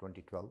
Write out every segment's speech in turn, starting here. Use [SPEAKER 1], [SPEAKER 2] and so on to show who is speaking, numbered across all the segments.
[SPEAKER 1] 2012।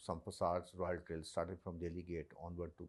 [SPEAKER 1] some facades, Royal Trail started from Delhi Gate onward to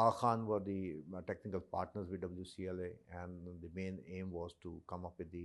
[SPEAKER 1] Aga Khan were the technical partners with WCLA, and the main aim was to come up with the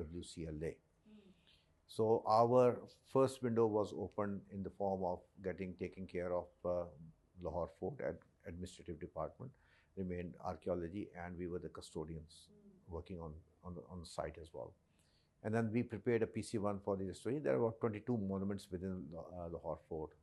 [SPEAKER 1] WCLA। So our first window was opened in the form of taking care of Lahore Fort administrative department, remained archaeology, and we were the custodians working on the site as well. And then we prepared a PC1 for the restoration. There were 22 monuments within Lahore Fort,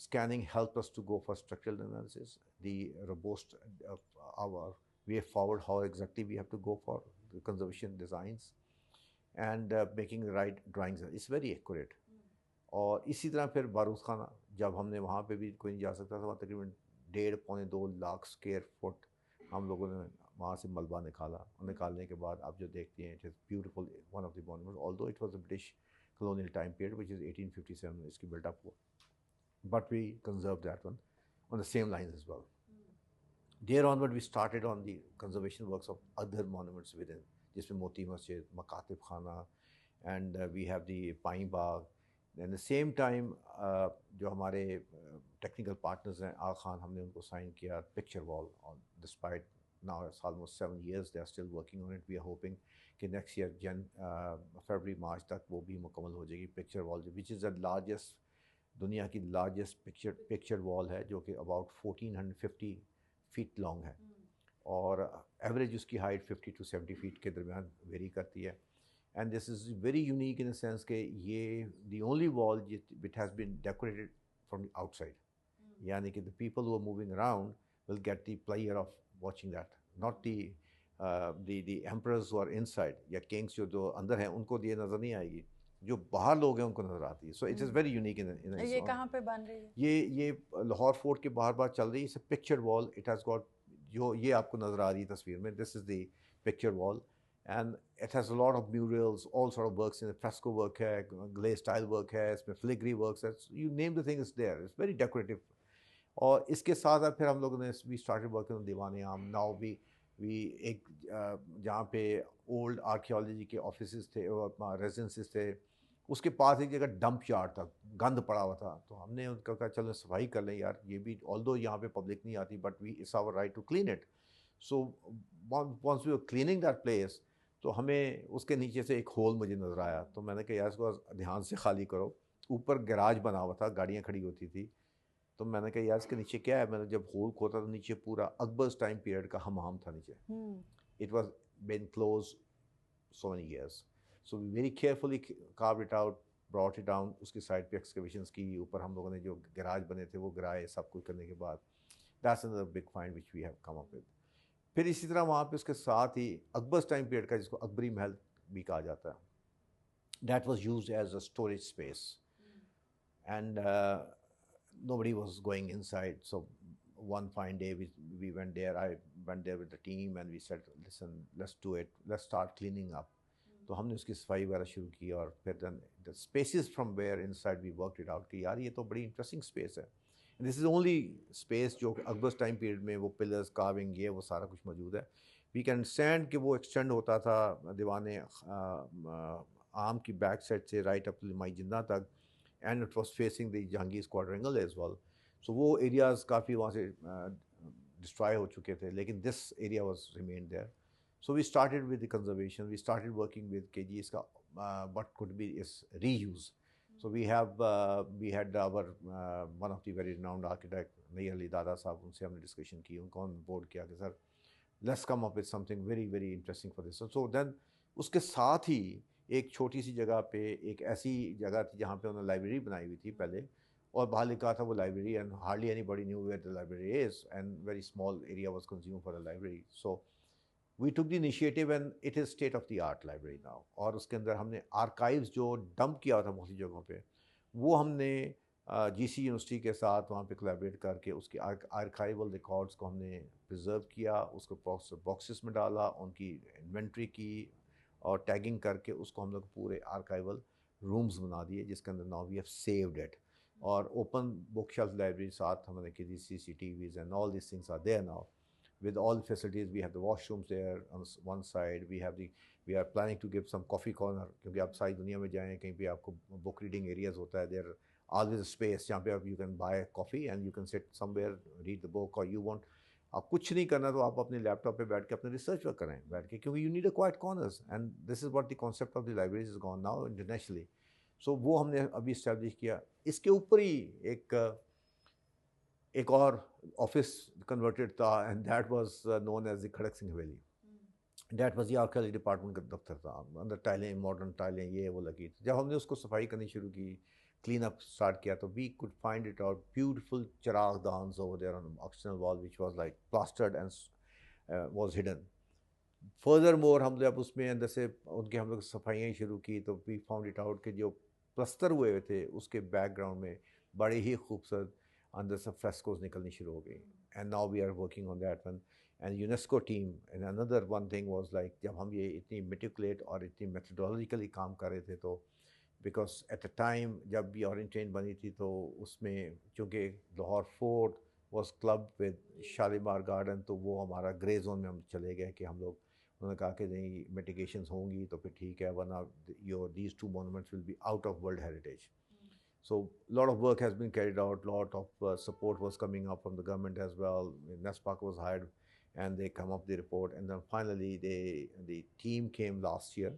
[SPEAKER 1] scanning helped us to go for structural analysis, the robust our way forward, how exactly we have to go for the conservation designs, and making the right drawings. It's very accurate. اور اسی طرح پھر بارود خانہ جب ہم نے وہاں پہ بھی کوئی نہیں جا سکتا تھا، وہاں تقریباً 1.5-2 لاکھ اسکوائر فٹ ہم لوگوں نے وہاں سے ملبہ نکالا، اور نکالنے کے بعد آپ جو دیکھتے ہیں it is beautiful, one of the monument آلدو it was a British colonial time period which is 1857 اس کی بلٹ اپ ہوا، but we conserved that one on the same lines as well. There onward we started on the conservation works of other monuments within, جس میں موتی مسجد، مکاتب خانہ، and we have the پائیں باغ. At the same time جو ہمارے technical partners ہیں آغا خان، ہم نے ان کو سائن کیا پکچر وال on despite now it's almost 7 years they are still working on it. We are hoping کہ نیکسٹ ایئر فیبرری مارچ تک وہ بھی مکمل ہو جائے گی پکچر وال، وچ از دا لارجسٹ، دنیا کی لارجسٹ پکچر وال ہے، جو کہ اباؤٹ 1450 فیٹ لانگ ہے، اور ایوریج اس کی ہائٹ 50 to 70 فیٹ کے درمیان ویری کرتی ہے. And this is very unique in a sense کہ یہ the only wall which has been decorated from outside, یعنی کہ the people who are moving around will get the player of watching that, not the emperors who are inside یا kings جو اندر ہیں ان کو یہ نظر نہیں آئے گی، جو باہر لوگ ہیں ان کو نظر آتی ہے. So it is very unique.
[SPEAKER 2] یہ کہاں پہ بن رہی ہے؟
[SPEAKER 1] یہ لاہور فورٹ کے باہر باہر چل رہی ہے. پکچر وال اٹ ہیز گاٹ، جو یہ آپ کو نظر آ رہی ہے تصویر میں، this is the picture wall and it has a lot of murals, all sort of works, fresco work ہے، گلیز ٹائل ورک ہے، اس میں فلیگری ورکس ہے، you name the thing is there, it's very decorative. اور اس کے ساتھ پھر ہم لوگوں نے وی اسٹارٹڈ ورکنگ آن دیوان عام. ناؤ وی ایک جہاں پہ اولڈ آرکیالوجی کے آفیسز تھے، ریزیڈنسز تھے، اس کے پاس ایک جگہ ڈمپ یارڈ تھا، گند پڑا ہوا تھا. تو ہم نے ان کا کہا چلو صفائی کر لیں یار، یہ بھی آلدو یہاں پہ پبلک نہیں آتی but we it's our right to clean it. So once we are cleaning that place, تو ہمیں اس کے نیچے سے ایک ہول مجھے نظر آیا. تو میں نے کہا یار اس کو دھیان سے خالی کرو. اوپر گراج بنا ہوا تھا، گاڑیاں کھڑی ہوتی تھی. تو میں نے کہا یار اس کے نیچے کیا ہے؟ میں نے جب ہول کھوتا تو نیچے پورا اکبرز ٹائم پیریڈ کا حمام تھا نیچے. It was been closed so many years. So we very carefully carved it out, brought it down. اس کی سائڈ پہ ایکسکیویشنس کی، اوپر ہم لوگوں نے جو گراج بنے تھے وہ گرائے، سب کچھ کرنے کے بعد that's another big find which we have come up with. پھر اسی طرح وہاں پہ اس کے ساتھ ہی اکبرز ٹائم پیریڈ کا، جس کو اکبری محل بھی کہا جاتا ہے، that was used as a storage space and nobody was going inside. So one fine day we went there, I went there with the team and we said listen, let's do it, let's start cleaning up. تو ہم نے اس کی صفائی وغیرہ شروع کی، اور پھر then the spaces from where inside we worked it out کہ یار یہ تو بڑی انٹرسٹنگ اسپیس ہے. دس از اونلی اسپیس جو کہ اکبرز ٹائم پیریڈ میں وہ پلرز کارونگ یہ وہ سارا کچھ موجود ہے. وی کین اسٹینڈ کہ وہ ایکسٹینڈ ہوتا تھا دیوان عام کی بیک سائڈ سے رائٹ اپ مائی جنہ تک، and it was facing the Jahangir quadrangle as well. So وہ ایریاز کافی وہاں سے ڈسٹرائے ہو چکے تھے، لیکن this area was remain there. So we started with the conservation, we started working with کہ جی اس کا وٹ کوڈ بی اس reuse. So we had our one of the very renowned architect Nayyar Ali Dada صاحب، ان سے ہم نے discussion کی، ان کو آن بورڈ کیا کہ sir let's come up with something very very interesting for this. So then اس کے ساتھ ہی ایک چھوٹی سی جگہ پہ ایک ایسی جگہ تھی جہاں پہ انہوں نے لائبریری بنائی ہوئی تھی پہلے، اور باہر لکھا تھا وہ library, and hardly anybody knew where the library is, and very small area was consume for a library. So we took the initiative and it is state of the art library now. اور اس کے اندر ہم نے archives جو dump کیا تھا مختلف جگہوں پہ، وہ ہم نے جی سی یونیورسٹی کے ساتھ وہاں پہ کولیبریٹ کر کے اس کی آرکائیول ریکارڈس کو ہم نے پرزرو کیا، اس کو باکسز میں ڈالا، ان کی انوینٹری کی اور ٹیگنگ کر کے اس کو ہم لوگ پورے آرکائیول رومز بنا دیے، جس کے اندر now we have saved it. اور اوپن بک شیلف لائبریری ساتھ ہم نے کی دی، C C T Vs and all these things are there now with all facilities. We have the washrooms there on one side, we are planning to give some coffee corner, کیونکہ آپ ساری دنیا میں جائیں کہیں پہ آپ کو بک ریڈنگ ایریاز ہوتا ہے، there always a space جہاں پہ آپ you can buy coffee and you can sit somewhere, read the book, or you want آپ کچھ نہیں کرنا تو آپ اپنے لیپ ٹاپ پہ بیٹھ کے اپنے ریسرچ ورک کریں بیٹھ کے، کیونکہ you need a quiet corners and this is what the concept of the libraries is gone now internationally. So وہ ہم نے ابھی اسٹیبلش کیا. اس کے اوپر ہی ایک اور آفس کنورٹڈ تھا، and that was known as the Kharak Singh Haveli. That was the archaeology department کا دفتر تھا، اندر ٹائلیں ماڈرن ٹائلیں یہ وہ لگی تھی. جب ہم نے اس کو صفائی کرنی شروع کی، کلین اپ اسٹارٹ کیا، تو we could find it out beautiful چراغ دانز over there on external wall which was like plastered and was hidden. Furthermore ہم جب اس میں اندر سے ان کی ہم لوگ صفائیاں شروع کی تو وی فاؤنڈ اٹ آؤٹ کہ جو پلستر ہوئے ہوئے تھے اس کے بیک گراؤنڈ میں بڑے ہی خوبصورت اندر سے فریسکوز نکلنی شروع ہو گئی. And now we are working on that one. And UNESCO team and اندر ون تھنگ واز لائک جب ہم یہ اتنی میٹیکولیٹ اور اتنی میتھڈولوجیکلی کام کر رہے تھے تو بیکاز ایٹ اے ٹائم جب یہ اورنج ٹرین بنی تھی تو اس میں چونکہ Lahore fort was club with Shalimar garden تو وہ ہمارا گرے زون میں ہم چلے گئے کہ ہم لوگ انہوں نے کہا کہ نہیں میٹیگیشنز ہوں گی تو پھر ٹھیک ہے ورنہ your these two monuments will be out of world heritage. So lot of work has been carried out, lot of support was coming up from the government as well. NESPAC was hired and they come up the report and then finally the team came last year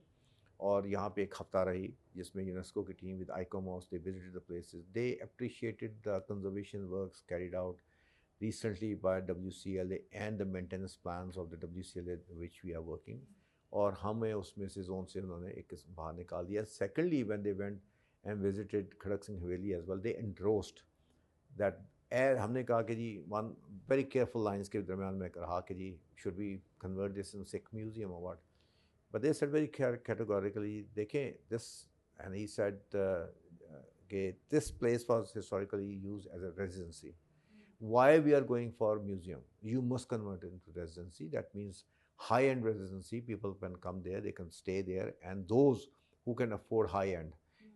[SPEAKER 1] اور یہاں پہ ایک ہفتہ رہی جس میں UNESCO کی team with ICOMOS they visited the places. They appreciated the conservation works carried out recently by WCLA and the maintenance plans of the WCLA which we are working. اور ہمیں اس میں سے زون سے انہوں نے ایک قسم باہر نکال دیا. Secondly, when they went and visited Khadak Singh Haveli as well, they endorsed that ہم نے کہا کہ جی ون ویری کیئرفل لائنس کے درمیان میں رہا کہ جی should we convert this in Sikh museum or what? But they said very categorically, دیکھیں this, and he said کہ this place was historically used as a residency. Why we are going for museum? You must convert it into residency. That means high-end residency. People can come there, they can stay there, and those who can afford high-end.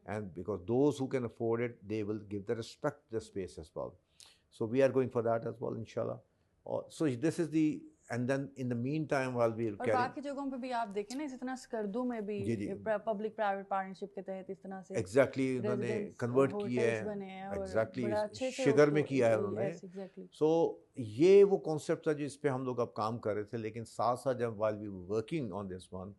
[SPEAKER 1] And because those who can afford it, they will give the respect to the space as well. So we are going for that as well, inshallah. So this is the, and then in the meantime while we are
[SPEAKER 2] اور باقی جگہوں پہ بھی آپ دیکھیں نا اسی طرح اسکردو میں بھی پبلک پرائیویٹ پارٹنرشپ کے تحت اس طرح سے
[SPEAKER 1] ایگزیکٹلی انہوں نے کنورٹ کیا ہے ایگزیکٹلی شگر میں کیا ہے انہوں نے. سو یہ وہ کانسیپٹ تھا جس پہ ہم لوگ اب کام کر رہے تھے لیکن ساتھ ساتھ جب while we were working on this one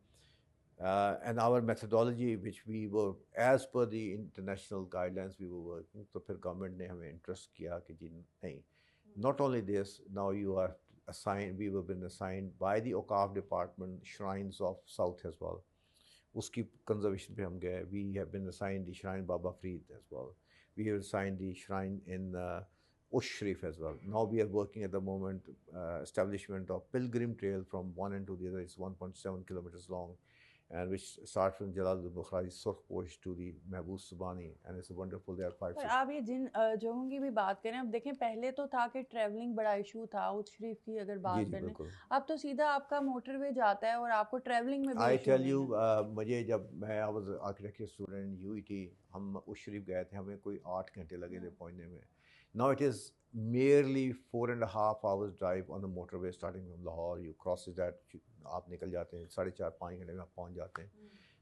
[SPEAKER 1] and our methodology which we were as per the international guidelines we were working تو پھر گورنمنٹ نے ہمیں انٹرسٹ کیا کہ جی نہیں, not only this, now you are assigned, we were been assigned by the Awqaf department shrines of South as well. اس کی conservation پہ ہم گئے. We have been assigned the shrine Baba Farid as well. We have assigned the shrine in Ush Sharif as well. Now we are working at the moment establishment of pilgrim trail from one end to the other. It's 1.7 kilometers long and which starts from Jalaluddin Bukhari Surkh Posh to the Mehboob Subhani and it's wonderful. There are 5
[SPEAKER 2] پر آپ یہ جن جگہوں کی بھی بات کریں اب دیکھیں پہلے تو تھا کہ ٹریولنگ بڑا ایشو تھا. اُس شریف کی اگر بات کریں اب تو سیدھا آپ کا موٹر وے جاتا ہے اور آپ کو ٹریولنگ میں بھی
[SPEAKER 1] I tell you مجھے جب میں I was architecture student UET ہم اس شریف گئے تھے ہمیں کوئی 8 گھنٹے لگے تھے پہنچنے میں. Now it is merely 4.5 hours drive on the motorway starting from Lahore. You crosses that آپ نکل جاتے ہیں 4.5-5 گھنٹے میں آپ پہنچ جاتے ہیں.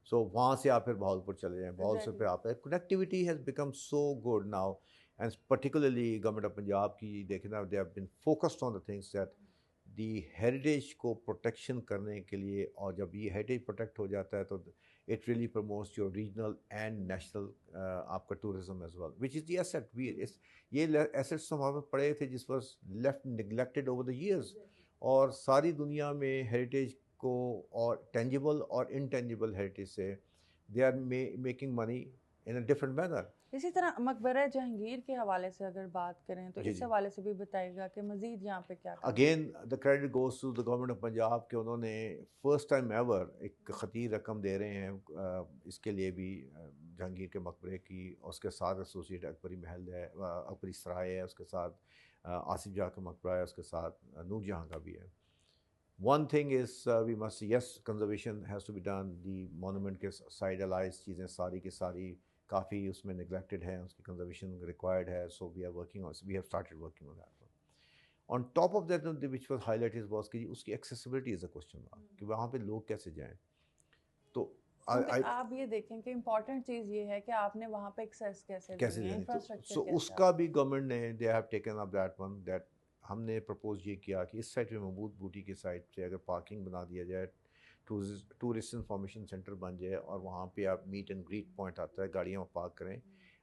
[SPEAKER 1] سو وہاں سے آپ پھر بہاولپور چلے جائیں, بہاول سے پھر آپ connectivity has become so good now and particularly government of Punjab کی دیکھیں نا they have been focused on the things that the heritage کو پروٹیکشن کرنے کے لیے. اور جب یہ ہیریٹیج پروٹیکٹ ہو جاتا ہے تو it really promotes your regional and national آپ کا tourism as well which is the asset. یہ ایسٹس ہمارے پاس پڑے تھے جس was left neglected over the years. اور ساری دنیا میں ہیریٹیج کو اور ٹینجیبل اور انٹینجیبل ہیریٹیج سے they are making money in a different manner.
[SPEAKER 2] اسی طرح مقبرہ جہانگیر کے حوالے سے اگر بات کریں تو اس حوالے سے بھی بتائیے گا کہ مزید یہاں پہ کیا.
[SPEAKER 1] Again the credit goes to the government of Punjab کہ انہوں نے فرسٹ ٹائم ایور ایک خطیر رقم دے رہے ہیں اس کے لیے بھی جہانگیر کے مقبرے کی. اس کے ساتھ ایسوسیٹ اکبری محل ہے, اکبری سرائے ہے, اس کے ساتھ آصف جہاں کا مقبرہ ہے, اس کے ساتھ نور جہاں کا بھی ہے. One thing is we must see, yes, conservation has to be done. The monument کے side allies چیزیں ساری کی ساری کافی اس میں neglected ہیں, اس کی conservation required ہے. So we are working on, we have started working on that. On top of that, which was highlighted was کہ اس کی accessibility is a question mark کہ وہاں پہ لوگ کیسے جائیں. تو
[SPEAKER 2] آپ یہ دیکھیں کہ امپورٹنٹ چیز یہ ہے کہ آپ نے وہاں پہ ایکسیس کیسے
[SPEAKER 1] جائیں. So اس کا بھی گورنمنٹ نے they have taken up that one, that ہم نے پرپوز یہ کیا کہ اس سائڈ پہ محمود بوٹی کی سائڈ پہ اگر پارکنگ بنا دیا جائے, ٹورسٹ انفارمیشن سینٹر بن جائے اور وہاں پہ آپ میٹ اینڈ گریٹ پوائنٹ آتا ہے, گاڑیاں پارک کریں.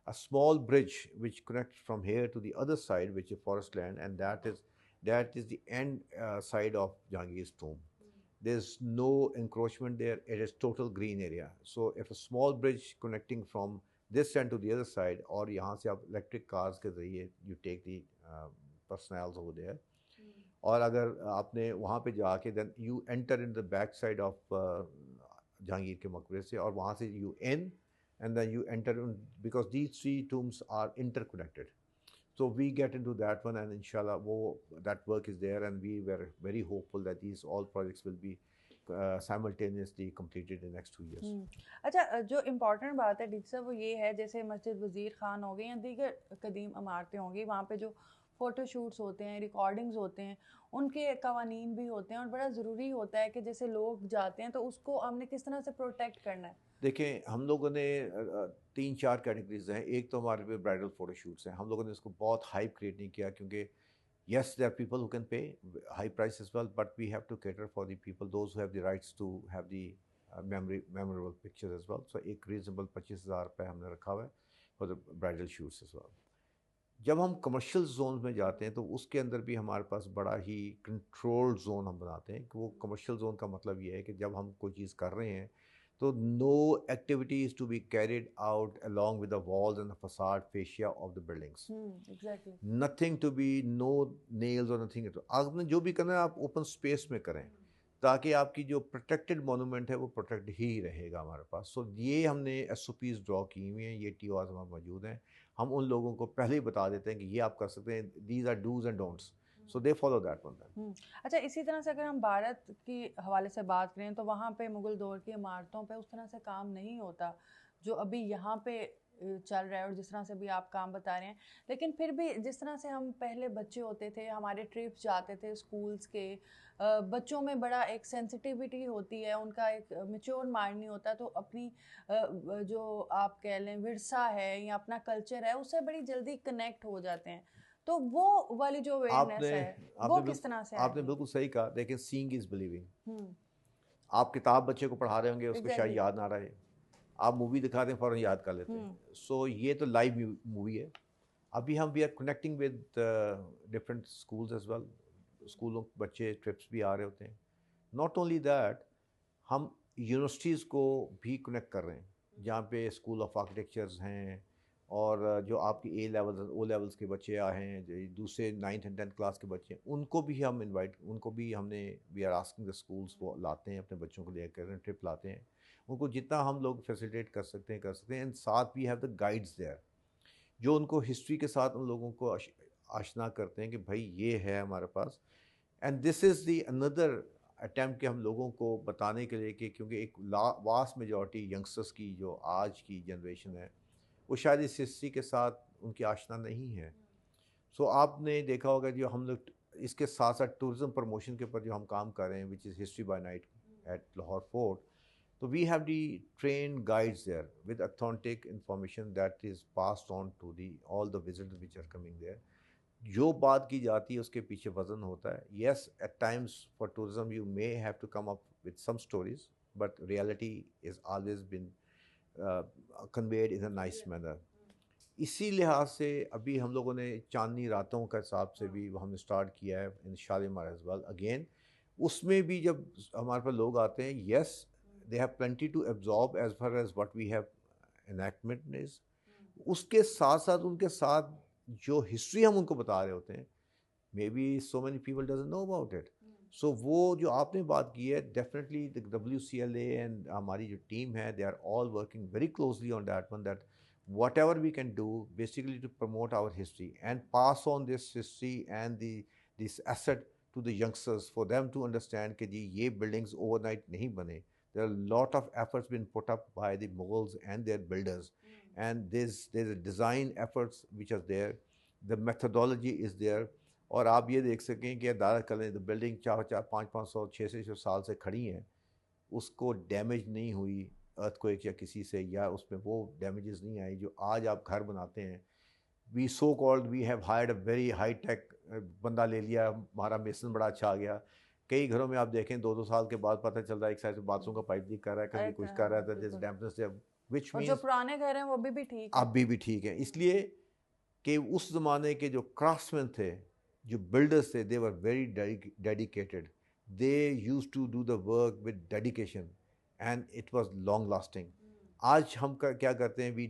[SPEAKER 1] A small bridge which connects from here to the other side which is forest land and that is the end side of Jahangir's tomb. There's no encroachment there, it is total green area. So if a small bridge connecting from this end to the other side اور یہاں سے آپ electric cars کے ذریعے you take the personnel over there اور اگر آپ نے وہاں پہ جا کے then you enter in the back side of Jahangir کے مقبرے سے, اور وہاں سے you in and then you enter because these three tombs are interconnected. So we get into that one, and inshallah that work is there, and we were very hopeful that these all projects will be simultaneously completed in next 2 years.
[SPEAKER 2] اچھا, جو important بات ہے D صاحب وہ یہ ہے, جیسے مسجد وزیر خان ہو گئی یا دیگر قدیم عمارتیں ہوں گی, وہاں پہ جو فوٹو شوٹس ہوتے ہیں, ریکارڈنگز ہوتے ہیں, ان کے قوانین بھی ہوتے ہیں, اور بڑا ضروری ہوتا ہے کہ جیسے لوگ جاتے ہیں تو اس کو ہم نے کس طرح سے پروٹیکٹ کرنا ہے.
[SPEAKER 1] دیکھیں ہم لوگوں نے 3-4 کیٹیگریز ہیں. ایک تو ہمارے پہ برائڈل فوٹو شوٹس ہیں. ہم لوگوں نے اس کو بہت ہائپ کریٹ نہیں کیا, کیونکہ yes there are people who can pay high price as well, but we have to cater for the people, those who have the rights to have the memorable pictures as well. So ایک reasonable 25,000 روپے ہم نے رکھا ہوا ہے for the bridal shoots as well. جب ہم commercial zones میں جاتے ہیں تو اس کے اندر بھی ہمارے پاس بڑا ہی کنٹرول زون ہم بناتے ہیں, کہ وہ کمرشل زون کا مطلب یہ ہے کہ جب ہم کوئی چیز کر رہے ہیں تو no activity is to be carried out along with the walls and the facade fascia of the buildings.
[SPEAKER 2] Exactly.
[SPEAKER 1] Nothing to be, no nails or nothing. آپ نے جو بھی کرنا ہے آپ اوپن اسپیس میں کریں, تاکہ آپ کی جو پروٹیکٹڈ مونومنٹ ہے وہ پروٹیکٹ ہی رہے گا ہمارے پاس. سو یہ ہم نے ایس او پیز ڈرا کی ہوئی ہیں, یہ ٹی او آرز ہمارے موجود ہیں. ہم ان لوگوں کو پہلے ہی بتا دیتے ہیں کہ یہ آپ کر سکتے ہیں, these are do's and don'ts, so they follow that one.
[SPEAKER 2] اچھا, اسی طرح سے اگر ہم بھارت کی حوالے سے بات کریں تو وہاں پہ مغل دور کی عمارتوں پہ اس طرح سے کام نہیں ہوتا جو ابھی یہاں پہ چل رہا ہے, اور جس طرح سے بھی آپ کام بتا رہے ہیں. لیکن پھر بھی جس طرح سے ہم پہلے بچے ہوتے تھے, ہمارے ٹرپس جاتے تھے اسکولس کے, بچوں میں بڑا ایک سینسٹیوٹی ہوتی ہے, ان کا ایک میچور مائنڈ نہیں ہوتا, تو اپنی جو آپ کہہ لیں ورثہ ہے یا اپنا کلچر ہے اس سے بڑی جلدی کنیکٹ ہو جاتے ہیں. تو وہ والی جو اویئرنیس ہے وہ کس طرح سے
[SPEAKER 1] آپ نے بالکل صحیح کہا. دیکھیں سینگ از بلیونگ. آپ کتاب بچے کو پڑھا رہے ہوں گے, اس کو شاید یاد نہ رہے, آپ مووی دکھا دیں فوراً یاد کر لیتے ہیں. سو یہ تو لائیو مووی ہے. ابھی ہم we are connecting with different schools as well. اسکولوں بچے ٹرپس بھی آ رہے ہوتے ہیں. ناٹ اونلی دیٹ, ہم یونیورسٹیز کو بھی کنیکٹ کر رہے ہیں جہاں پہ اسکول آف آرکیٹیکچرز ہیں, اور جو آپ کی او لیولس کے بچے آئے ہیں, دوسرے 9th and 10th کلاس کے بچے ہیں, ان کو بھی ہم ان کو بھی ہم نے we are asking the schools, وہ لاتے ہیں اپنے بچوں کو لے کر ٹرپ لاتے ہیں. ان کو جتنا ہم لوگ فیسیلیٹیٹ کر سکتے ہیں. اینڈ ساتھ we have the guides there جو ان کو ہسٹری کے ساتھ ان لوگوں کو آشنا کرتے ہیں کہ بھائی یہ ہے ہمارے پاس. And this is the another attempt کہ ہم لوگوں کو بتانے کے لیے کہ کیونکہ ایک واسٹ میجورٹی ینگسٹرس کی جو آج کی جنریشن ہے وہ شاید اس ہسٹری کے ساتھ ان کی آشنا نہیں ہے. سو آپ نے دیکھا ہوگا جو ہم لوگ اس کے ساتھ ساتھ ٹورزم پروموشن کے اوپر جو ہم کام کر رہے ہیں which is history by night at Lahore fort, تو we have the trained guides there with authentic information that is passed on to the all the visitors which are coming there. جو بات کی جاتی ہے اس کے پیچھے وزن ہوتا ہے. Yes at times for tourism you may have to come up with some stories, but reality is always been conveyed in a nice manner. اسی لحاظ سے ابھی ہم لوگوں نے چاندنی راتوں کا حساب سے بھی ہم نے اسٹارٹ کیا ہے in Shalimar as well. Again اس میں بھی جب ہمارے پاس لوگ آتے ہیں, yes they have plenty to absorb as far as what we have enactment is. اس کے ساتھ ساتھ ان کے ساتھ جو ہسٹری ہم ان کو بتا رہے ہوتے ہیں, maybe so many people doesn't know about it. So وہ جو آپ نے بات کی ہے, ڈیفینیٹلی WCLA اینڈ ہماری جو ٹیم ہے they are all working very closely on that one, that whatever we can do basically to promote our history and pass on this history and this asset to the youngsters for them to understand کہ جی یہ buildings overnight نہیں بنے. There are lot of efforts been put up by the Mughals and their builders, and there a design efforts which are there, the methodology is there. اور آپ یہ دیکھ سکیں کہ دارا کلیں بلڈنگ 400-500 600 سال سے کھڑی ہیں, اس کو ڈیمیج نہیں ہوئی ارتھ کوئک یا کسی سے, یا اس میں وہ ڈیمیجز نہیں آئی جو آج آپ گھر بناتے ہیں. We so called we have hired a very high tech بندہ لے لیا, ہمارا میسن بڑا اچھا آ گیا. کئی گھروں میں آپ دیکھیں 2 سال کے بعد پتہ چل رہا ہے ایک سائڈ سے باتھ روم کا پائپ لیک کر رہا ہے, کبھی کچھ کر رہا ہے, ڈیمپنس ہے, وچ مینس
[SPEAKER 2] جو پرانے گھر ہیں وہ بھی ٹھیک ہے,
[SPEAKER 1] ابھی بھی ٹھیک ہیں. اس لیے کہ اس زمانے کے جو کرافٹسمین تھے, جو بلڈرز تھے, they were very dedicated. They use to do the work with dedication and it was long lasting. آج ہم کیا کرتے ہیں, we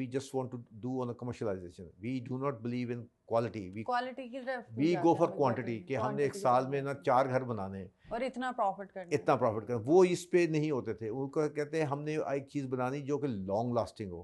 [SPEAKER 1] just want to do on a commercialization, we do not believe in quality,
[SPEAKER 2] quality کی طرف
[SPEAKER 1] وی go for quantity, کہ ہم نے ایک سال میں نا 4 گھر بنانے ہیں
[SPEAKER 2] اور اتنا پروفٹ کرنا,
[SPEAKER 1] اتنا پروفٹ کرنا. وہ اس پہ نہیں ہوتے تھے, ان کو کہتے ہیں ہم نے ایک چیز بنانی جو کہ لانگ لاسٹنگ ہو.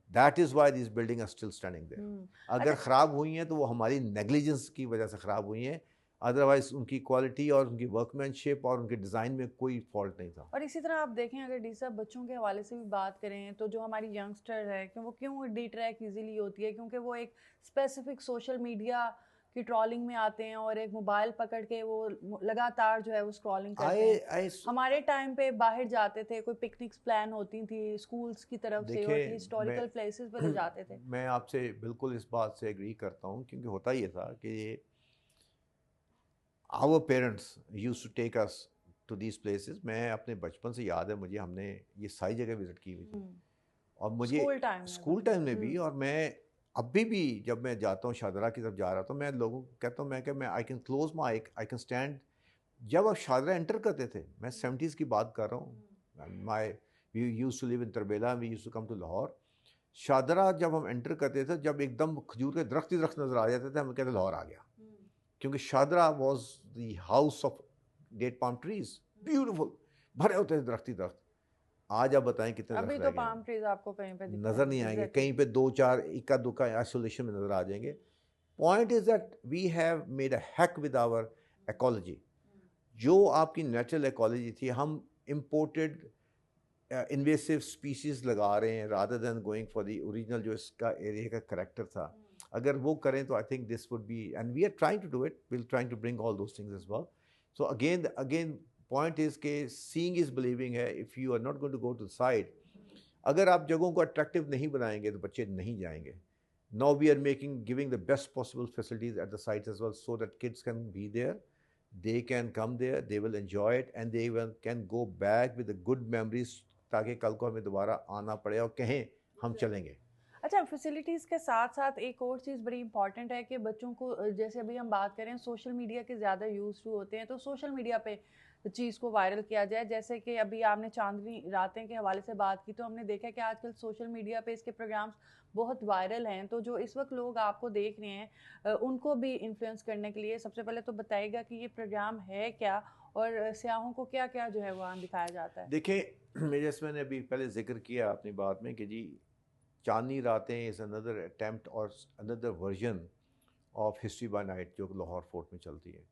[SPEAKER 1] That is why these building are still standing there. اگر خراب ہوئی ہیں تو وہ ہماری نیگلیجنس کی وجہ سے خراب ہوئی ہیں, ادروائز ان کی کوالٹی اور ان کی ورک مین شپ اور ان کے ڈیزائن میں کوئی فالٹ نہیں تھا.
[SPEAKER 2] اور اسی طرح آپ دیکھیں اگر ڈی صاحب بچوں کے حوالے سے بھی بات کریں تو جو ہماری ینگسٹر ہے کہ وہ کیوں ڈی ٹریک ایزیلی ہوتی ہے, کیونکہ وہ ایک اسپیسیفک سوشل میڈیا کی ٹرالنگ میں آتے ہیں اور ایک موبائل پکڑ کے وہ لگاتار جو ہے وہ اسکرولنگ کرتے ہیں. ہمارے ٹائم پہ باہر جاتے تھے, کوئی پکنکس پلان ہوتی تھیں اسکولس کی طرف سے اور ہسٹوریکل پلیسز پہ لے جاتے تھے.
[SPEAKER 1] میں آپ سے بالکل اس بات سے ایگری کرتا ہوں, کیونکہ ہوتا یہ تھا کہ our parents used to take us to these places. میں اپنے بچپن سے یاد ہے مجھے, ہم نے یہ ساری جگہ وزٹ کی ہوئی تھی, اور مجھے اسکول ٹائم میں بھی, اور میں ابھی بھی جب میں جاتا ہوں شاہدرہ کی طرف جا رہا تو میں لوگوں کو کہتا ہوں, میں کہ میں I can close my I can stand. جب آپ شاہدرہ انٹر کرتے تھے, میں 70s کی بات کر رہا ہوں, we use to live in Tarbela, we use to come to Lahore. Shahdara جب ہم انٹر کرتے تھے, جب ایک دم کھجور کے درخت ہی درخت نظر آ جاتے تھے, ہم کہتے لاہور آ گیا, کیونکہ Shahdara was the house of date palm trees, beautiful, بھرے ہوتے تھے درخت ہی درخت. آج آپ بتائیں کتنے درخت
[SPEAKER 2] ابھی تو پام ٹریز آپ کو کہیں پہ
[SPEAKER 1] نظر نہیں آئیں گے, کہیں پہ 2-4 اکا دکا آئسولیشن میں نظر آ جائیں گے. Point is that we have made a hack with our ecology. جو آپ کی نیچرل ایکالوجی تھی, ہم امپورٹڈ انویسو اسپیسیز لگا رہے ہیں rather than going for the original جو اس کا ایریا کا کریکٹر تھا. اگر وہ کریں تو I think this would be, and we are trying to do it, we are trying to bring all those things as well. So again point is کہ seeing is believing ہے. If you are not going to go to site, اگر آپ جگہوں کو attractive نہیں بنائیں گے تو بچے نہیں جائیں گے. Now we are giving the best possible facilities at the sites as well, so that kids can be there, they can come there, they will enjoy it, and they can go back with the good memories, تاکہ کل کو ہمیں دوبارہ آنا پڑے اور کہیں ہم چلیں گے.
[SPEAKER 2] اچھا, فیسلٹیز کے ساتھ ساتھ ایک اور چیز بڑی امپورٹنٹ ہے کہ بچوں کو, جیسے ابھی ہم بات کریں سوشل میڈیا کے زیادہ یوز ٹو ہوتے ہیں, تو سوشل میڈیا پہ چیز کو وائرل کیا جائے. جیسے کہ ابھی آپ نے چاندنی راتیں کے حوالے سے بات کی, تو ہم نے دیکھا کہ آج کل سوشل میڈیا پہ اس کے پروگرامس بہت وائرل ہیں. تو جو اس وقت لوگ آپ کو دیکھ رہے ہیں ان کو بھی انفلوئنس کرنے کے لیے سب سے پہلے تو بتائیے گا کہ یہ پروگرام ہے کیا اور سیاحوں کو کیا کیا جو ہے وہاں دکھایا جاتا ہے.
[SPEAKER 1] دیکھیں, جیسے میں نے ابھی پہلے ذکر کیا اپنی بات میں کہ جی چاندنی راتیں از اندر اٹیمپٹ اور another version of history by night جو لاہور فورٹ میں چلتی ہے.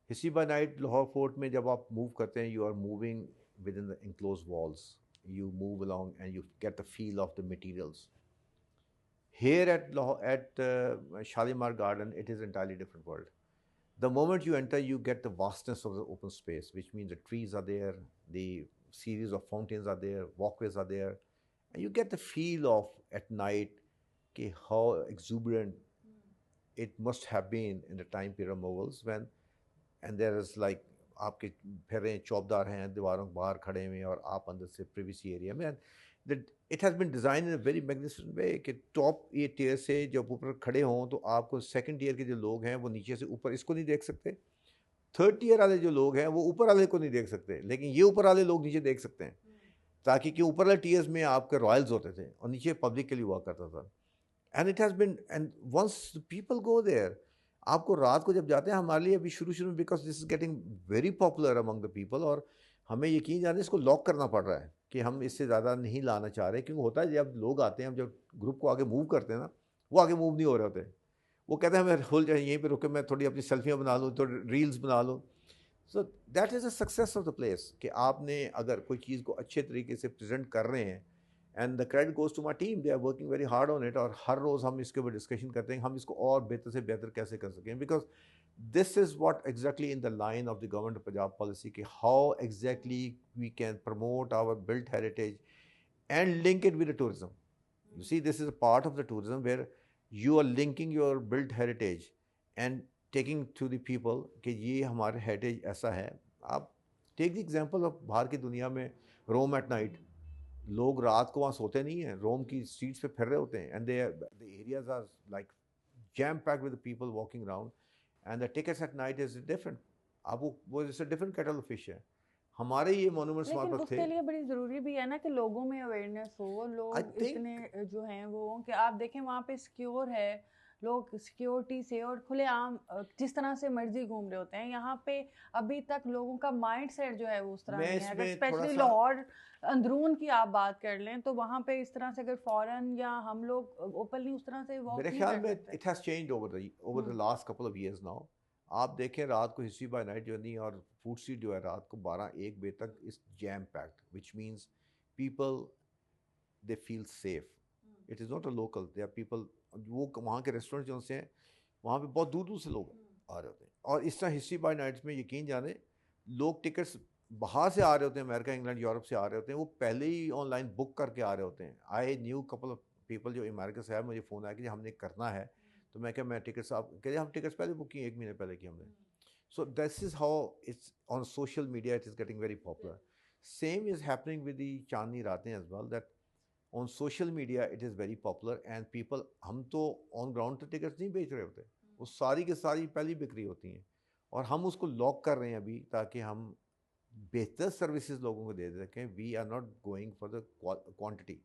[SPEAKER 1] History by night Lahore fort میں جب آپ موو کرتے ہیں, you are moving within the enclose walls, you move along and you get the feel of the materials. Here at Shalimar Garden, it is entirely different world. The moment you enter, you get the vastness of the open space, which means the trees are there, the series of fountains are there, walkways are there, and you get the feel of at night how exuberant it must have been in the time period of Mughals when, and there is like آپ کے پھر رہے ہیں, چوبدار ہیں دیواروں کے باہر کھڑے ہوئے, اور آپ اندر سے پریویسی ایریا میں. It has been designed in a very magnificent way کہ ٹاپ یہ ٹیئر سے جب اوپر کھڑے ہوں تو آپ کو سیکنڈ ٹیئر کے جو لوگ ہیں وہ نیچے سے اوپر اس کو نہیں دیکھ سکتے, تھرڈ ٹیئر والے جو لوگ ہیں وہ اوپر والے کو نہیں دیکھ سکتے, لیکن یہ اوپر والے لوگ نیچے دیکھ سکتے ہیں, تاکہ کہ اوپر والے ٹیئرز میں آپ کے رائلز ہوتے تھے اور نیچے پبلک کے لیے ہوا کرتا تھا. And it has been, and once people go there, آپ کو رات کو جب جاتے ہیں, ہمارے لیے ابھی شروع میں because this is getting very popular among the people, اور ہمیں یقین جانے اس کو لاک کرنا پڑ رہا ہے کہ ہم اس سے زیادہ نہیں لانا چاہ رہے, کیونکہ ہوتا ہے جب لوگ آتے ہیں, ہم جب گروپ کو آگے موو کرتے ہیں نا, وہ آگے موو نہیں ہو رہے ہوتے, وہ کہتے ہیں ہمیں ہول جائیں یہیں پہ رکے, میں تھوڑی اپنی سیلفیاں بنا لوں, تھوڑی ریلز بنا لوں. So that is a success of the place کہ آپ نے اگر کوئی چیز کو اچھے طریقے سے پریزنٹ کر رہے ہیں, and the credit goes to my team, they are working very hard on it, اور ہر روز ہم اس کے اوپر ڈسکشن کرتے ہیں ہم اس کو اور بہتر سے بہتر کیسے کر سکیں, because this is what exactly in the line of the government of Punjab policy کہ how exactly we can promote our built heritage and link it with the tourism. You see, this is a part of the tourism where you are linking your built heritage and taking to the people کہ یہ ہمارا heritage ایسا ہے. آپ take the example of باہر کی دنیا میں روم at night, لوگ رات کو وہاں سوتے نہیں ہیں, روم کی اسٹریٹس پہ پھر رہے ہوتے ہیں, and the areas are like jam packed with the people walking around, and the tickets at night is different. اب وہ it's a different kettle of fish ہے. ہمارے یہ مونومنٹس ہمارے
[SPEAKER 2] لیکن
[SPEAKER 1] پاس
[SPEAKER 2] اس
[SPEAKER 1] تھے.
[SPEAKER 2] کے لیے بڑی ضروری بھی ہے نا کہ لوگوں میں اویئرنیس ہو,
[SPEAKER 1] I
[SPEAKER 2] لوگ
[SPEAKER 1] think
[SPEAKER 2] اتنے جو ہیں وہ کہ آپ دیکھیں وہاں پہ سیکیور ہے, لوگ سیکیورٹی سے اور کھلے عام جس طرح سے مرضی گھوم رہے ہوتے ہیں. یہاں پہ ابھی تک لوگوں کا مائنڈ سیٹ جو ہے وہ اس طرح
[SPEAKER 1] میں
[SPEAKER 2] نہیں ہے.
[SPEAKER 1] اس
[SPEAKER 2] اگر
[SPEAKER 1] میں تھوڑا
[SPEAKER 2] اسپیشلی
[SPEAKER 1] سا
[SPEAKER 2] لاہور اندرون کی آپ بات کر لیں تو وہاں پہ اس طرح سے اگر فورن یا ہم لوگ اوپنلی اس طرح سے
[SPEAKER 1] میرے
[SPEAKER 2] واک نہیں
[SPEAKER 1] خیال
[SPEAKER 2] کر
[SPEAKER 1] میں
[SPEAKER 2] سکتے.
[SPEAKER 1] It has changed over the last couple of years now. آپ دیکھیں رات کو ہسٹری بائی نائٹ جرنی اور فوڈ اسٹریٹ جو ہے رات کو 12-1 بجے تک اس jam packed, which means people they feel safe. It is not a local, they are people. وہ وہاں کے ریسٹورینٹ جو سے ہیں وہاں پہ بہت دور دور سے لوگ آ رہے ہوتے ہیں. اور اس طرح ہسٹری بائی نائٹس میں یقین جانیں لوگ ٹکٹس باہر سے آ رہے ہوتے ہیں, امریکہ, انگلینڈ, یورپ سے آ رہے ہوتے ہیں, وہ پہلے ہی آن لائن بک کر کے آ رہے ہوتے ہیں. I knew couple of people جو امریکہ سے ہے, مجھے فون آیا کہ ہم نے کرنا ہے, تو میں کہا میں ٹکٹس آپ کہ ہم ٹکٹس پہلے بک کیے, 1 مہینے پہلے کی ہم نے. So this is how it's on social media, it is getting very popular. Same is happening with the Chandni Raatein as well, that on social media it is very popular and people. ہم تو on ground تو tickets نہیں بیچ رہے ہوتے, وہ ساری کی ساری پہلی بکری ہوتی ہیں, اور ہم اس کو لاک کر رہے ہیں ابھی تاکہ ہم بہتر سروسز لوگوں کو دے سکیں. We are not going for the quantity.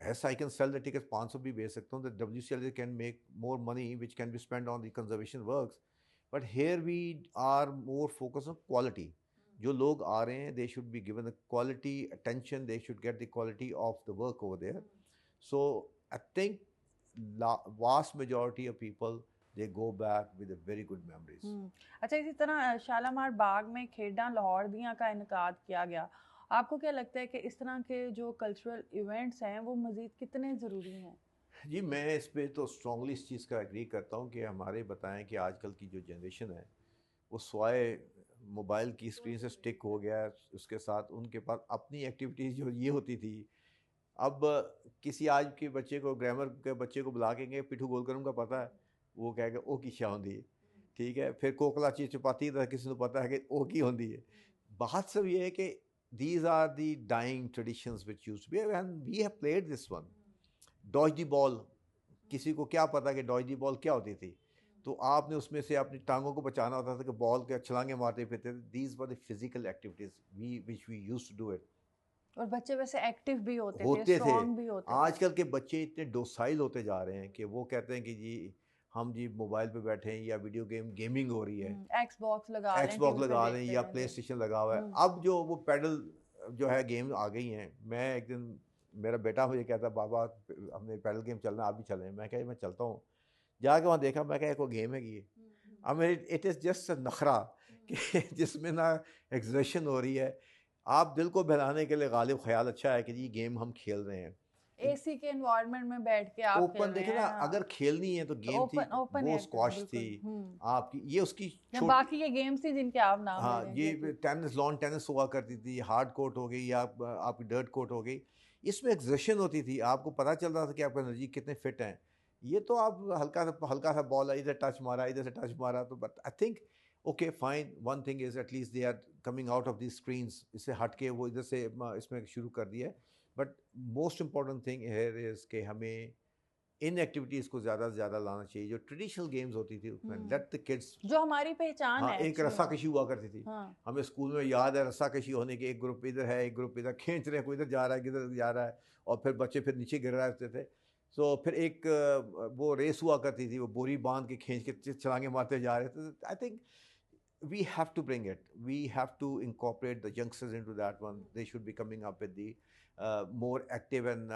[SPEAKER 1] As I can sell the ticket 500 بھی بیچ سکتا ہوں, the WCL can make more money which can be spend on the conservation works. But here we are more focus on quality. جو لوگ آ رہے ہیں they should be given quality attention, they should get the quality of the work over there. So I think vast majority of people they go back with a very good memories.
[SPEAKER 2] اچھا, اسی طرح شالامار باغ میں کھیڈاں لاہور دیاں کا انعقاد کیا گیا. آپ کو کیا لگتا ہے کہ اس طرح کے جو کلچرل ایونٹس ہیں وہ مزید کتنے ضروری ہیں؟
[SPEAKER 1] جی میں اس پہ تو اسٹرانگلی اس چیز کا ایگری کرتا ہوں کہ ہمارے بتائیں کہ آج کل کی جو جنریشن ہے وہ سوائے موبائل کی اسکرین سے اسٹک ہو گیا ہے, اس کے ساتھ ان کے پاس اپنی ایکٹیویٹیز جو یہ ہوتی تھی. اب کسی آج کے بچے کو, گرامر کے بچے کو بلا کے گئے پٹھو گول کروں کا پتہ ہے, وہ کہے گا او کی شاہ ہوندی ہے, ٹھیک ہے. پھر کوکلا چیز چپاتی ہے, کسی کو پتہ ہے کہ او کی ہوندی ہے. بات سب یہ ہے کہ these are the dying traditions which used to be and we have played this one. Dodge the ball, کسی کو کیا پتا کہ ڈاج دی بال کیا ہوتی تھی, تو آپ نے اس میں سے اپنی ٹانگوں کو بچانا ہوتا تھا کہ بال کے چھلانگیں مارتے پھرتے تھے. These were the physical activities which we use to do it.
[SPEAKER 2] اور بچے ویسے ایکٹیو بھی ہوتے
[SPEAKER 1] تھے.
[SPEAKER 2] اسٹرانگ بھی ہوتے.
[SPEAKER 1] آج کل کے بچے اتنے ڈوسائل ہوتے جا رہے ہیں کہ وہ کہتے ہیں کہ جی ہم جی موبائل پہ بیٹھے ہیں یا ویڈیو گیمنگ ہو رہی ہے,
[SPEAKER 2] ایکس باکس
[SPEAKER 1] لگا لیں یا پلے اسٹیشن لگا ہوا ہے. اب جو وہ پیڈل جو ہے گیم آ گئی ہیں, میں ایک دن میرا بیٹا مجھے کہتا بابا ہم نے پیڈل گیم چلنا, آپ بھی چلیں. میں کہا میں چلتا ہوں. جا کے وہاں دیکھا, میں کہا ایک وہ گیم ہے کہ اب میری اٹ از جسٹ نخرا کہ جس میں نہ ایگزریشن ہو رہی ہے. آپ دل کو بہلانے کے لیے غالب خیال اچھا ہے کہ جی گیم ہم کھیل رہے ہیں
[SPEAKER 2] اے سی کے انوائرمنٹ میں بیٹھ کے آپ
[SPEAKER 1] اوپن. دیکھیں نا اگر کھیلنی ہے تو گیم تھی, وہ اسکواش تھی آپ کی, یہ اس کی
[SPEAKER 2] باقی یہ گیمز تھی جن کے آپ نام
[SPEAKER 1] ہاں, یہ ٹینس, لان ٹینس ہوا کرتی تھی, ہارڈ کورٹ ہو گئی یا آپ کی ڈرٹ کورٹ ہو گئی. اس میں ایگزرشن ہوتی تھی, آپ کو پتہ چلتا تھا کہ آپ کا انرجی کتنے فٹ ہیں. یہ تو آپ ہلکا سا بال ہے, ادھر ٹچ مارا ادھر سے ٹچ مارا. تو but I think okay fine, one thing is at least they are coming out of the screens. اس سے ہٹ کے وہ ادھر سے اس میں شروع کر دیا ہے. But most important thing here is کہ ہمیں ان ایکٹیویٹیز کو زیادہ سے زیادہ لانا چاہیے. جو ٹریڈیشنل گیمز ہوتی تھی اس میں لیٹ دی کڈس,
[SPEAKER 2] جو ہماری پہچان ہے.
[SPEAKER 1] ایک رسا کشی ہوا کرتی تھی, ہمیں اسکول میں یاد ہے رسا کشی ہونے کے, ایک گروپ ادھر ہے ایک گروپ ادھر کھینچ رہے ہیں, کوئی ادھر جا رہا ہے کدھر جا رہا ہے, اور پھر بچے پھر نیچے گر رہے ہوتے تھے. سو پھر ایک وہ ریس ہوا کرتی تھی, وہ بوری باندھ کے کھینچ کے چھلانگیں مارتے جا رہے تھے. I think we have to bring it. We have to incorporate the youngsters into that one. They should be coming up with the more active and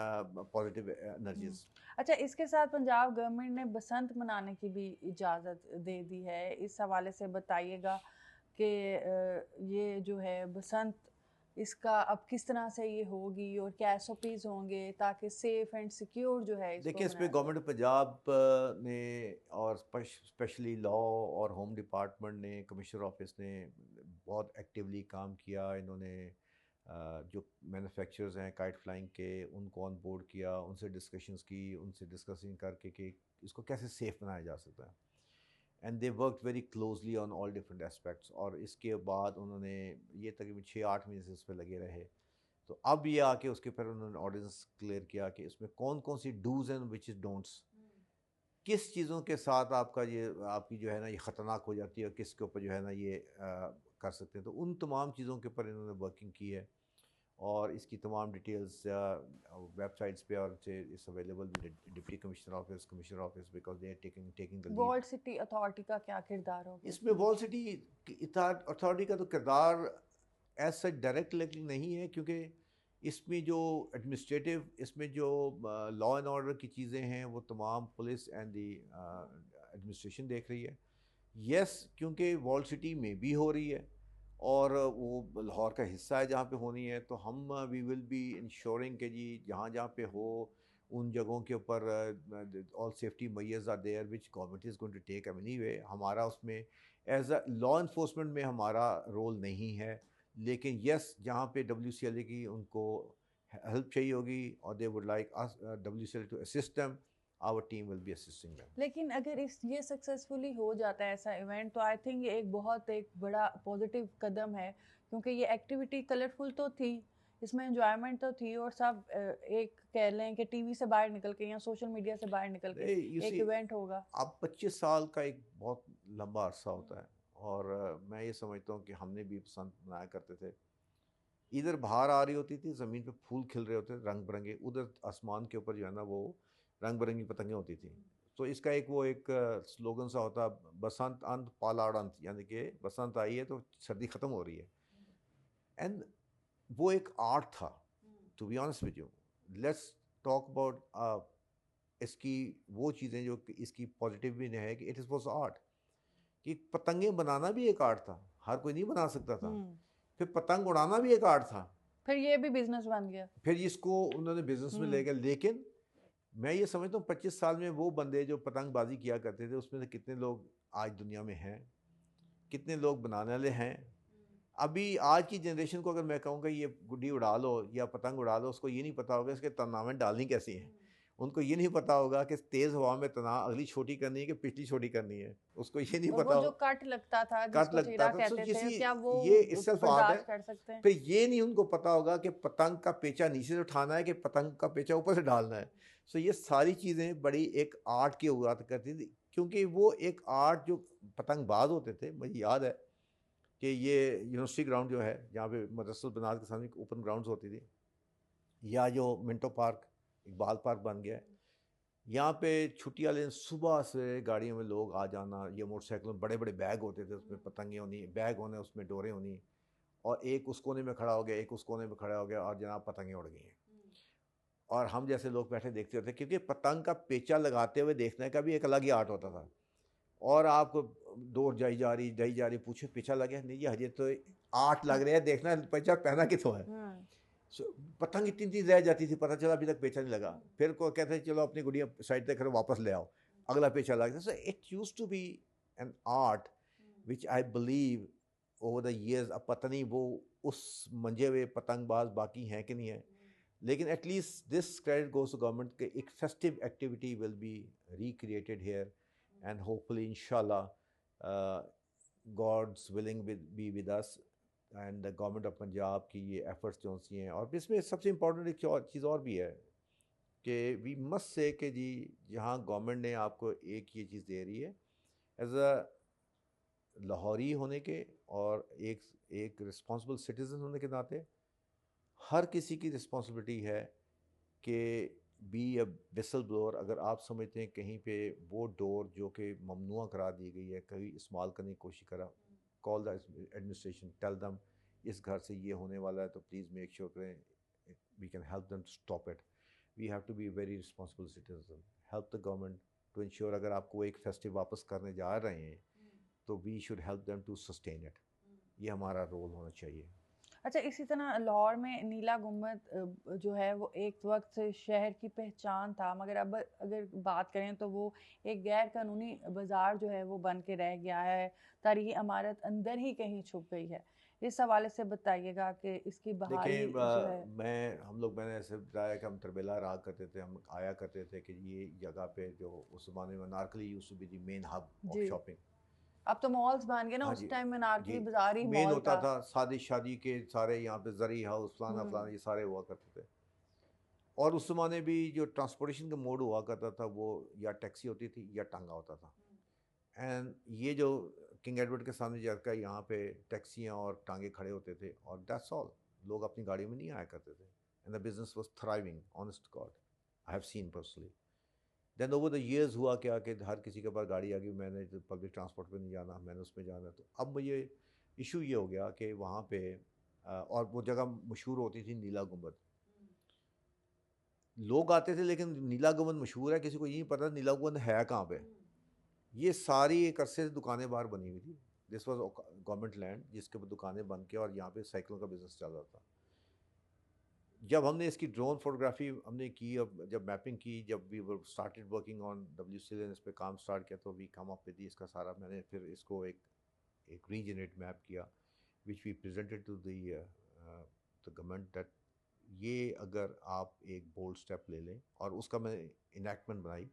[SPEAKER 1] positive energies.
[SPEAKER 2] اچھا, اس کے ساتھ پنجاب گورنمنٹ نے بسنت منانے کی بھی اجازت دے دی ہے. اس حوالے سے بتائیے گا کہ یہ جو ہے بسنت, اس کا اب کس طرح سے یہ ہوگی اور کیا ایس او پیز ہوں گے تاکہ سیف اینڈ سیکیور جو ہے.
[SPEAKER 1] دیکھیں اس پہ گورنمنٹ پنجاب نے اور اسپیشلی لا اور ہوم ڈپارٹمنٹ نے, کمشنر آفس نے بہت ایکٹیولی کام کیا. انہوں نے جو مینوفیکچررز ہیں کائٹ فلائنگ کے, ان کو آن بورڈ کیا, ان سے ڈسکشنز کی, ان سے ڈسکسنگ کر کے کہ اس کو کیسے سیف بنایا جا سکتا ہے. And they worked very closely on all different aspects. اور اس کے بعد انہوں نے یہ تقریباً 6-8 مہینے سے اس پہ لگے رہے. تو اب یہ آ کے اس کے پھر انہوں نے آرڈیننس کلیئر کیا کہ اس میں کون کون سی dos and which is don'ts, کس چیزوں کے ساتھ آپ کا یہ آپ کی جو ہے نا یہ خطرناک ہو جاتی ہے, اور کس کے اوپر جو ہے نا یہ کر سکتے ہیں. تو ان تمام چیزوں کے اوپر انہوں نے ورکنگ کی ہے, اور اس کی تمام ڈیٹیلز ویب سائٹس پہ اور it's available deputy commissioner office because they are taking the lead.
[SPEAKER 2] Wall city authority کا کیا کردار ہوگا
[SPEAKER 1] اس میں وال سٹی اتھارٹی کا تو کردار ایز سچ ڈائریکٹ نہیں ہے, کیونکہ اس میں جو ایڈمنسٹریٹو, اس میں جو لا اینڈ آرڈر کی چیزیں ہیں وہ تمام پولیس اینڈ دی ایڈمنسٹریشن دیکھ رہی ہے. یس, کیونکہ وال سٹی میں بھی ہو رہی ہے اور وہ لاہور کا حصہ ہے جہاں پہ ہونی ہے, تو ہم وی ول بی انشورنگ کہ جی جہاں جہاں پہ ہو ان جگہوں کے اوپر all safety measures are there which government is going to take anyway. ہمارا اس میں ایز اے لا انفورسمنٹ میں ہمارا رول نہیں ہے, لیکن یس جہاں پہ WCLA کی ان کو ہیلپ چاہیے ہوگی اور they would like WCLA to assist them, our team will be assisting them.
[SPEAKER 2] لیکن اگر یہ سکسیزفلی ہو جاتا ہے ایسا ایونٹ تو آئی تھنک یہ ایک بڑا پازیٹیو قدم ہے, کیونکہ یہ ایکٹیویٹی کلرفل تو تھی, اس میں انجوائمنٹ تو تھی, اور سب ایک کہہ لیں کہ ٹی وی سے باہر نکل کے یا سوشل میڈیا سے باہر نکل کے ایک ایونٹ ہوگا.
[SPEAKER 1] اب 25 سال کا ایک بہت لمبا عرصہ ہوتا ہے, اور میں یہ سمجھتا ہوں کہ ہم نے بھی پسند بنایا کرتے تھے. ادھر باہر آ رہی ہوتی تھی, زمین پہ پھول کھل رہے ہوتے رنگ برنگے, ادھر آسمان کے اوپر جو ہے نا وہ رنگ برنگی پتنگیں ہوتی تھیں. تو اس کا ایک سلوگن سا ہوتا, بسنت انت پالاڑنت, یعنی کہ بسنت آئی ہے تو سردی ختم ہو رہی ہے. اینڈ وہ ایک آرٹ تھا, to be honest with you. Let's talk about اس کی وہ چیزیں جو اس کی پازیٹیو بھی ہے کہ اٹ واز آرٹ, کہ پتنگیں بنانا بھی ایک آرٹ تھا, ہر کوئی نہیں بنا سکتا تھا. پھر پتنگ اڑانا بھی ایک آرٹ تھا,
[SPEAKER 2] پھر یہ بھی بزنس بن گیا,
[SPEAKER 1] پھر اس کو انہوں نے بزنس میں لے گئے. لیکن میں یہ سمجھتا ہوں 25 سال میں وہ بندے جو پتنگ بازی کیا کرتے تھے اس میں سے کتنے لوگ آج دنیا میں ہیں, کتنے لوگ بنانے والے ہیں. ابھی آج کی جنریشن کو اگر میں کہوں کہ یہ گڈی اڑا لو یا پتنگ اڑا لو, اس کو یہ نہیں پتا ہوگا اس کے تناویں ڈالنی کیسی ہیں, ان کو یہ نہیں پتا ہوگا کہ تیز ہوا میں تنا اگلی چھوٹی کرنی ہے کہ پچھلی چھوٹی کرنی ہے, اس کو یہ نہیں پتا.
[SPEAKER 2] وہ جو کٹ لگتا تھا,
[SPEAKER 1] کٹ لگتا تھا,
[SPEAKER 2] کیا وہ
[SPEAKER 1] یہ اس سے
[SPEAKER 2] برداشت کر سکتے ہیں؟
[SPEAKER 1] پھر یہ نہیں ان کو پتا ہوگا کہ پتنگ کا پیچا نیچے سے اٹھانا ہے کہ پتنگ کا پیچا اوپر سے ڈالنا ہے. سو یہ ساری چیزیں بڑی ایک آرٹ کی ہوا کرتی تھی, کیونکہ وہ ایک آرٹ جو پتنگ باز ہوتے تھے. مجھے یاد ہے کہ یہ یونیورسٹی گراؤنڈ جو ہے جہاں پہ مدرسہ البنات کے سامنے اوپن گراؤنڈز ہوتی تھی, یا جو منٹو پارک اقبال پارک بن گیا ہے, یہاں پہ چھٹی والے دن صبح سے گاڑیوں میں لوگ آ جانا, یہ موٹر سائیکلوں میں بڑے بڑے بیگ ہوتے تھے, اس میں پتنگیں ہونی, بیگ ہونے, اس میں ڈوریں ہونی, اور ایک اس کونے میں کھڑا ہو گیا, ایک اس کونے میں کھڑا ہو گیا, اور جناب پتنگیں اڑ گئی ہیں. اور ہم جیسے لوگ بیٹھے دیکھتے ہوتے, کیونکہ پتنگ کا پیچا لگاتے ہوئے دیکھنے کا بھی ایک الگ ہی آرٹ ہوتا تھا. اور آپ کو دور جائی جا رہی پوچھے پیچھا لگے, نہیں یہ ہجے تو آرٹ لگ رہا ہے, دیکھنا پیچا پہنا کتوں ہے. پتنگ اتنی رہ جاتی تھی, پتہ چلا ابھی تک پیچا نہیں لگا, پھر کو کہتے ہیں چلو اپنی گڑیاں سائڈ تک کرو واپس لے آؤ, اگلا پیچا لگتا. So it use to be an art which I believe over the years. اب پتہ نہیں وہ اس منجے ہوئے پتنگ باز باقی ہیں کہ نہیں ہیں, لیکن at least this credit goes to government کہ ایک festive activity will be recreated here, and hopefully ان شاء اللہ God's willing be with us, and the government of Punjab کی یہ ایفرٹس جو سی ہیں. اور اس میں سب سے امپورٹنٹ ایک چیز اور بھی ہے کہ وی مسٹ سے کہ جی جہاں گورنمنٹ نے آپ کو ایک یہ چیز دے رہی ہے ایز اے لاہوری ہونے کے اور ایک رسپانسبل سٹیزن ہونے کے ناطے, ہر کسی کی رسپانسبلٹی ہے کہ بی اے وسل بلور. اگر آپ سمجھتے ہیں کہیں پہ وہ ڈور جو کہ ممنوع کرا دی گئی ہے کہیں استعمال کرنے کی کوشش کرا, کال دا ایڈمنسٹریشن, ٹیل دم اس گھر سے یہ ہونے والا ہے, تو پلیز میک شیور کریں we can help them to stop it. We have to be very responsible citizen, help the government to ensure اگر آپ کو ایک فیسٹیو واپس کرنے جا رہے ہیں تو we should help them to sustain it. یہ ہمارا رول ہونا چاہیے.
[SPEAKER 2] اچھا, اسی طرح لاہور میں نیلا گنبد جو ہے وہ ایک وقت سے شہر کی پہچان تھا, مگر اب اگر بات کریں تو وہ ایک غیر قانونی بازار جو ہے وہ بن کے رہ گیا ہے, تاریخی عمارت اندر ہی کہیں چھپ گئی ہے. اس حوالے سے بتائیے گا کہ اس کی بحالی جو ہے.
[SPEAKER 1] میں نے ایسے بتایا کہ ہم تربیلا رہا کرتے تھے, ہم آیا کرتے تھے کہ یہ جگہ پہ جو اس زمانے میں Anarkali used to be the main hub of shopping.
[SPEAKER 2] اب تو مالز بن گئے نا, اس ٹائم میں نارکلی بازار ہی
[SPEAKER 1] مین ہوتا تھا. شادی شادی کے سارے یہاں پہ زرعی ہاؤس فلانا فلانا یہ سارے ہوا کرتے تھے. اور اس زمانے بھی جو ٹرانسپورٹیشن کا موڈ ہوا کرتا تھا وہ یا ٹیکسی ہوتی تھی یا ٹانگا ہوتا تھا. اینڈ یہ جو کنگ ایڈورڈ کے سامنے جا کر یہاں پہ ٹیکسیاں اور ٹانگے کھڑے ہوتے تھے اور دیٹس آل. لوگ اپنی گاڑیوں میں نہیں آیا کرتے تھے. And the business was thriving, honest god, I have seen personally. Then over the years ہوا کیا کہ ہر کسی کے پاس گاڑی آ گئی, میں نے پبلک ٹرانسپورٹ پہ نہیں جانا, میں نے اس میں جانا. تو اب مجھے ایشو یہ ہو گیا کہ وہاں پہ اور وہ جگہ مشہور ہوتی تھی نیلا گنبد. لوگ آتے تھے لیکن نیلا گنبد مشہور ہے, کسی کو یہ نہیں پتا نیلا گنبد ہے کہاں پہ. یہ ساری ایک عرصے سے دکانیں باہر بنی ہوئی تھی. دس واز گورنمنٹ لینڈ جس کے اوپر دکانیں بن کے اور یہاں پہ سائیکلوں کا بزنس چل رہا تھا. جب ہم نے اس کی ڈرون فوٹوگرافی ہم نے کی, اب جب میپنگ کی, جب we started working on WCL نے اس پہ کام اسٹارٹ کیا, تو وی کم اپ ود اس کا سارا, میں نے پھر اس کو ایک ریجنریٹ میپ کیا which we presented to the government that یہ اگر آپ ایک بولڈ اسٹیپ لے لیں, اور اس کا میں انیکٹمنٹ بنائی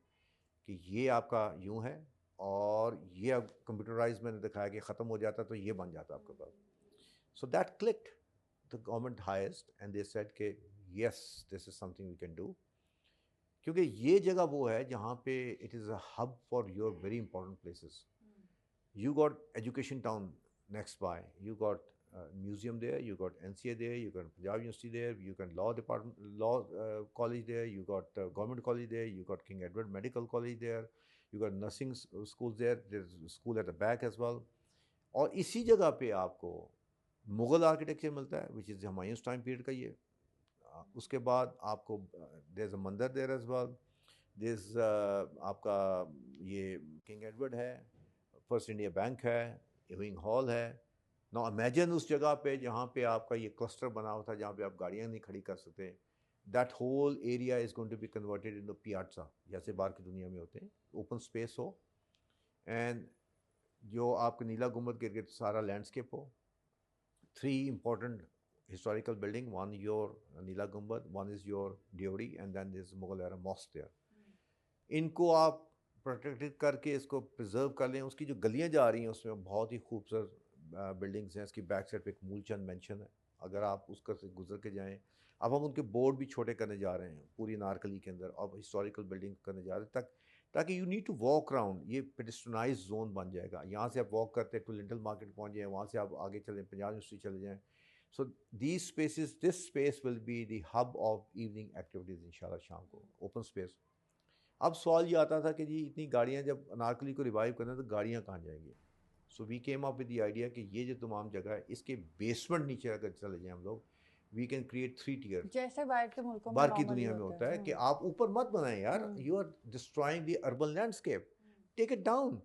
[SPEAKER 1] کہ یہ آپ کا یوں ہے, اور یہ اب کمپیوٹرائز میں نے دکھایا کہ ختم ہو جاتا تو یہ بن جاتا آپ کے پاس. So that clicked. The government highest and they said کہ yes this is something we can do, کیونکہ یہ جگہ وہ ہے جہاں پہ it is a hub for your very important places. You got education town next by, you got museum there, you got NCA there, you got Punjab University there, you got law department, law college there, you got government college there, you got King Edward Medical College there, you got nursing schools there, there's a school at the back as well. اور اسی جگہ پہ آپ کو Mughal architecture ملتا ہے وچ از Humayun's time period کا. یہ اس کے بعد آپ کو دیر از اے مندر دیر ایز ویل, دیر از آپ کا یہ کنگ ایڈورڈ ہے, فرسٹ انڈیا بینک ہے, ایونگ ہال ہے. نا امیجن اس جگہ پہ جہاں پہ آپ کا یہ کلسٹر بنا ہوا تھا جہاں پہ آپ گاڑیاں نہیں کھڑی کر سکتے, that whole area is going to be converted into piazza, جیسے باہر کی دنیا میں ہوتے ہیں, اوپن اسپیس ہو, اینڈ جو آپ کا نیلا گنبد کے ارد سارا landscape who. 3 important historical building, one your Neela Gumbad, one is your Deori, and then there's Mughal era mosque there. ان کو آپ پروٹیکٹ کر کے اس کو پرزرو کر لیں. اس کی جو گلیاں جا رہی ہیں اس میں بہت ہی خوبصورت بلڈنگس ہیں. اس کی بیک سائڈ پہ ایک مول چند مینشن ہے, اگر آپ اس کا سے گزر کے جائیں. اب ہم ان کے بورڈ بھی چھوٹے کرنے جا رہے ہیں پوری نارکلی کے اندر, اب ہسٹوریکل بلڈنگ کرنے جا رہے ہیں تاکہ you need to walk around, یہ پیڈسٹرنائز زون بن جائے گا. یہاں سے آپ واک کرتے ٹو لنٹل مارکیٹ پہنچ جائیں, وہاں سے آپ آگے چلیں پنجاب یونیورسٹی چلے جائیں. So these spaces, this space will be the hub of evening activities انشاءاللہ شام کو, اوپن اسپیس. اب سوال یہ آتا تھا کہ جی اتنی گاڑیاں جب انارکلی کو ریوائیو کرنا تو گاڑیاں کہاں جائیں گی. So we came up with the idea کہ یہ جو تمام جگہ ہے اس کے بیسمنٹ نیچے اگر چلے جائیں ہم لوگ, وی کین کریٹ 3 ٹیئر,
[SPEAKER 2] جیسے باہر کے ملکوں میں
[SPEAKER 1] باہر کی دنیا میں ہوتا ہے کہ آپ اوپر مت بنائیں یار, you are destroying the urban landscape, take it down.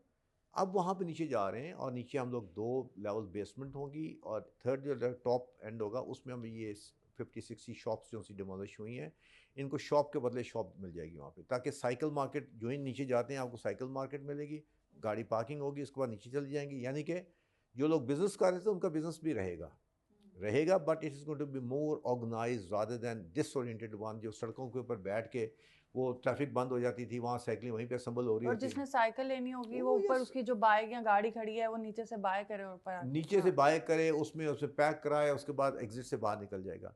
[SPEAKER 1] اب وہاں پہ نیچے جا رہے ہیں اور نیچے ہم لوگ 2 لیول بیسمنٹ ہوگی, اور تھرڈ جو ٹاپ اینڈ ہوگا اس میں ہم یہ 50-60 شاپس جو سی ڈیمولش ہوئی ہیں, ان کو شاپ کے بدلے شاپ مل جائے گی وہاں پہ, تاکہ سائیکل مارکیٹ جو ہی نیچے جاتے ہیں آپ کو سائیکل مارکیٹ ملے گی, گاڑی پارکنگ ہوگی, اس کے بعد نیچے چلی جائیں گی. یعنی کہ جو لوگ بزنس کر رہے تھے ان کا بزنس بھی رہے گا, but it is going to be more organised rather than disoriented one, جو سڑکوں کے اوپر بیٹھ کے وہ ٹریفک بند ہو جاتی تھی, وہاں سائیکلنگ وہیں پہ اسمبل ہو رہی ہوتی ہے.
[SPEAKER 2] اور جس نے سائیکل لینی ہوگی وہ اوپر اس کی جو بائک یا گاڑی کھڑی ہے وہ نیچے سے بائے کرے, اوپر
[SPEAKER 1] نیچے سے بائے کرے, اس میں اسے پیک کرائے, اس کے بعد ایگزٹ سے باہر نکل جائے گا.